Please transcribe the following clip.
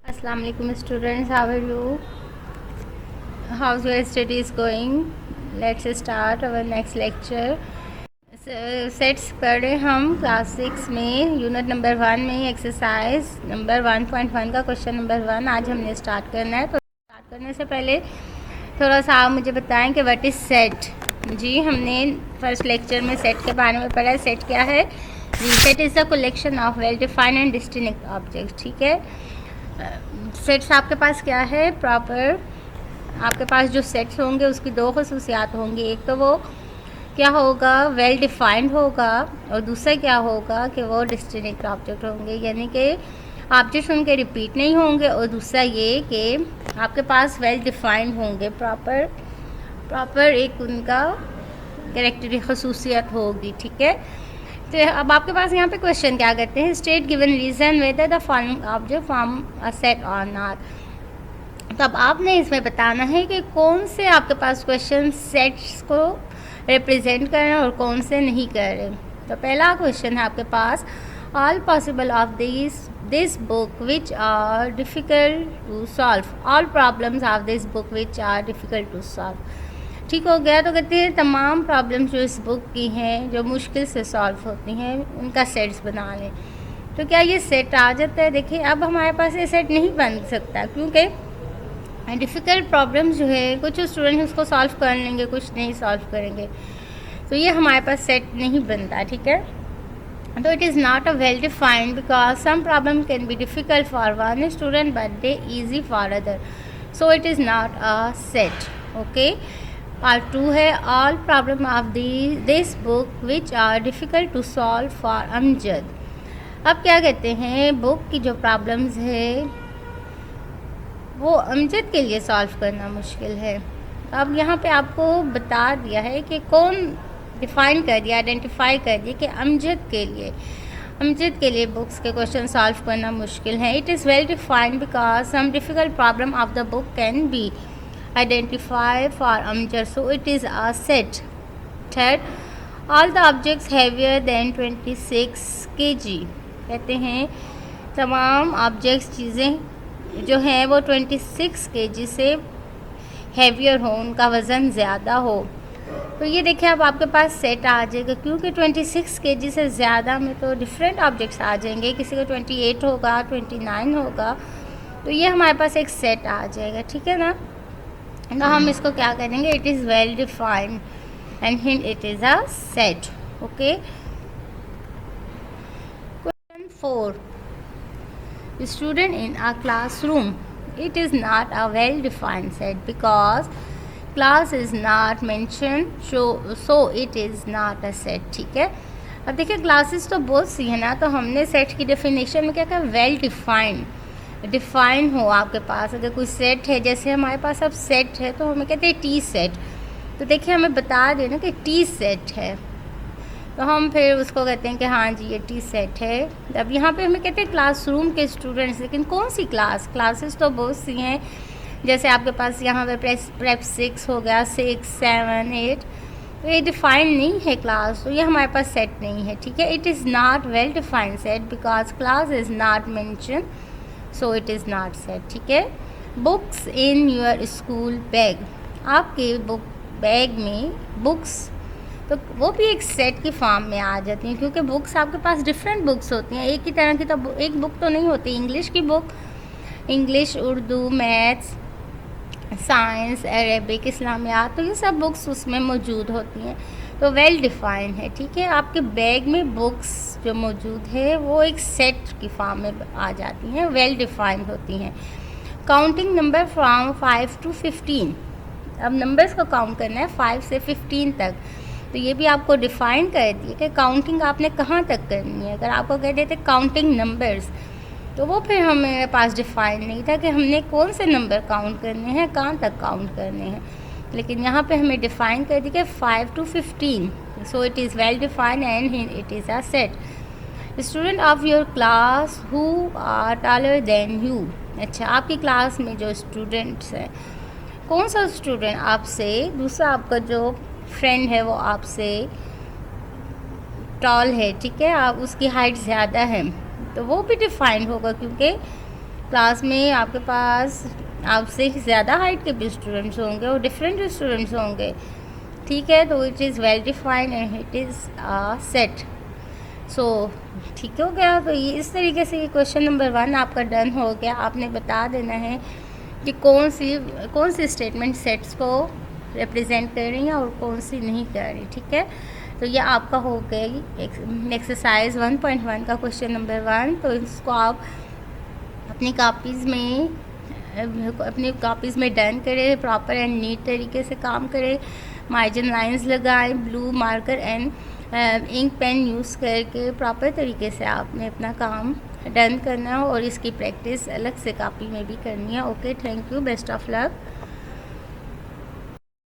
Assalamu alaikum students, how are you? How's your studies going? Let's start our next lecture. Sets कर रहे हम class 6 में unit number 1 में exercise number 1.1 का question number 1 आज हमने स्टार्ट करना है। तो स्टार्ट करने से पहले थोड़ा सा आप मुझे बताएं कि व्हाट इज़ सेट। जी, हमने फर्स्ट लेक्चर में सेट के बारे में पढ़ा है। सेट क्या है जी? Set is the collection of well defined and distinct objects. ठीक है, सेट्स आपके पास क्या है प्रॉपर, आपके पास जो सेट्स होंगे उसकी दो खसूसियात होंगी। एक तो वो क्या होगा, वेल डिफाइंड होगा, और दूसरा क्या होगा कि वो डिस्टिंक्ट ऑब्जेक्ट होंगे, यानी कि ऑब्जेक्ट उनके रिपीट नहीं होंगे। और दूसरा ये कि आपके पास वेल डिफाइंड होंगे, प्रॉपर एक उनका कैरेक्टरी खसूसियत होगी। ठीक है, तो अब आपके पास यहाँ पे क्वेश्चन क्या करते हैं, state given reason whether the following object form a set और नॉट। तो अब आपने इसमें बताना है कि कौन से आपके पास क्वेश्चन सेट्स को रिप्रेजेंट कर रहे हैं और कौन से नहीं कर रहे। तो पहला क्वेश्चन है आपके पास, all possible of this book which are difficult to solve, all problems of this book which are difficult to solve. ठीक हो गया। तो कहते हैं तमाम प्रॉब्लम्स जो इस बुक की हैं जो मुश्किल से सॉल्व होती हैं उनका सेट्स बना लें। तो क्या ये सेट आ जाता है? देखिए, अब हमारे पास ये सेट नहीं बन सकता क्योंकि डिफ़िकल्ट प्रॉब्लम्स जो है कुछ स्टूडेंट उसको सॉल्व कर लेंगे, कुछ नहीं सॉल्व करेंगे, तो ये हमारे पास सेट नहीं बनता। ठीक है, तो it is not a well defined because some problem can be difficult for one student but they easy for other, so it is not a set. Okay, part 2 है, all problem of this book which are difficult to solve for Amjad. अब क्या कहते हैं, book की जो problems है वो अमजद के लिए सॉल्व करना मुश्किल है। अब यहाँ पे आपको बता दिया है कि कौन डिफ़ाइन कर दिया, आइडेंटिफाई कर दिया कि अमजद के लिए बुक्स के क्वेश्चन सॉल्व करना मुश्किल है। It is well defined because some difficult problem of the book can be identify for Amjad, so it is a set. Third, all the objects heavier than 26 kg। कहते हैं तमाम ऑब्जेक्ट्स, चीज़ें जो हैं वो 26 kg से हैवियर हो, उनका वज़न ज़्यादा हो। तो ये देखिए अब आपके पास सेट आ जाएगा क्योंकि 26 kg से ज़्यादा में तो डिफरेंट ऑब्जेक्ट्स आ जाएंगे, किसी का 28 होगा, 29 होगा, तो ये हमारे पास एक सेट आ जाएगा। ठीक है ना, तो हम इसको क्या करेंगे, it is well defined and hint it is a set. Okay, question 4, student in a classroom. It is not a well defined set because class is not mentioned, so it is not a set. ठीक है, अब देखिए classes तो बहुत सी है ना, तो हमने सेट की डेफिनेशन में क्या कहा, वेल डिफाइन हो आपके पास। अगर कोई सेट है, जैसे हमारे पास अब सेट है तो हमें कहते हैं टी सेट, तो देखिए हमें बता देना कि टी सेट है, तो हम फिर उसको कहते हैं कि हाँ जी ये टी सेट है। अब यहाँ पे हमें कहते हैं क्लासरूम के स्टूडेंट्स, लेकिन कौन सी क्लासेस तो बहुत सी हैं, जैसे आपके पास यहाँ पे प्रेप 6 हो गया, 6, 7, 8, तो ये डिफाइन नहीं है क्लास, तो ये हमारे पास सेट नहीं है। ठीक है, it is not well defined set because class is not mention, so it is not set. ठीक है, books in your school bag, आपके बुक बैग में बुक्स, तो वो भी एक सेट की फॉर्म में आ जाती हैं क्योंकि बुक्स आपके पास डिफरेंट बुक्स होती हैं, एक ही तरह की तो एक बुक तो नहीं होती। इंग्लिश की book, English, Urdu, maths, science, Arabic, Islamiyat, तो ये सब बुक्स उसमें मौजूद होती हैं, तो वेल डिफाइंड है। ठीक है, आपके बैग में बुक्स जो मौजूद है वो एक सेट की फॉर्म में आ जाती हैं, वेल डिफाइंड होती हैं। काउंटिंग नंबर फ्रॉम 5 to 15, अब नंबर्स को काउंट करना है 5 से 15 तक, तो ये भी आपको डिफ़ाइन कर दिए कि काउंटिंग आपने कहाँ तक करनी है। अगर आपको कह देते काउंटिंग नंबर्स, तो वो फिर हमारे पास डिफ़ाइन नहीं था कि हमने कौन से नंबर काउंट करने हैं, कहाँ तक काउंट करने हैं, लेकिन यहाँ पे हमें डिफ़ाइन कर दी कि 5 to 15, so it is well defined and it is a set. Student of your class who are taller than you. अच्छा, आपकी क्लास में जो स्टूडेंट्स हैं, कौन सा स्टूडेंट आपसे, दूसरा आपका जो फ्रेंड है वो आपसे टॉल है, ठीक है, आप उसकी हाइट ज़्यादा है, तो वो भी डिफाइंड होगा क्योंकि क्लास में आपके पास आपसे ज़्यादा हाइट के भी स्टूडेंट्स होंगे और डिफरेंट स्टूडेंट्स होंगे, ठीक है। तो it is well defined and it is set. So ठीक हो गया। तो ये इस तरीके से ये क्वेश्चन नंबर 1 आपका डन हो गया। आपने बता देना है कि कौन सी स्टेटमेंट सेट्स को रिप्रेजेंट कर रही हैं और कौन सी नहीं कर रही, ठीक है। तो ये आपका हो गई एक्सरसाइज 1.1 का क्वेश्चन नंबर 1। तो इसको आप अपनी कॉपीज़ में डन करें, प्रॉपर एंड नीट तरीके से काम करें, मार्जिन लाइंस लगाएं, blue marker and ink pen use करके प्रॉपर तरीके से आपने अपना काम डन करना है और इसकी प्रैक्टिस अलग से कॉपी में भी करनी है। Okay, thank you, best of luck.